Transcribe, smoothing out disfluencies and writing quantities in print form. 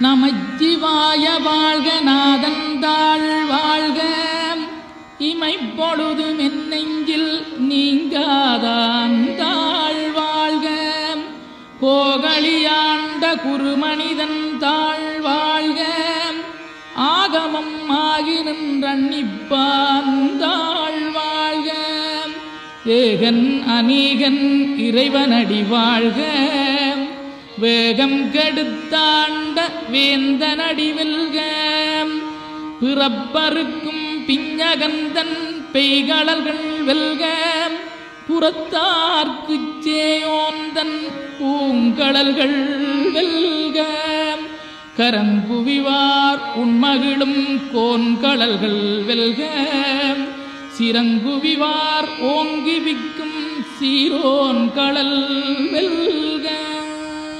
நமச்சிவாய வாழ்க நாதந்தாள் வாழ்க இமைப்பொழுதும் என் நெஞ்சில் நீங்காதாந்தாள் வாழ்க கோகலியாண்ட குருமனிதன் தாழ் வாழ்க ஆகமம் ஆகி நின்றன்னிப்பாந்தாள் வாழ்க ஏகன் அநீகன் இறைவனடி வாழ்க வேகம் கெடுத்தாண்ட வேந்தனடி வெல்க பிறப்பருக்கும் பிஞ்சகந்தன் பெய்களல்கள் வெல்க புறத்தார்க்குச் சேயோந்தன் பூங்கடல்கள் வெல்க கரங்குவிவார் உண்மகிழும் கோன்கடல்கள் வெல்க சிறங்குவிவார் ஓங்கி விக்கும் சீரோன் கடல் வெல்க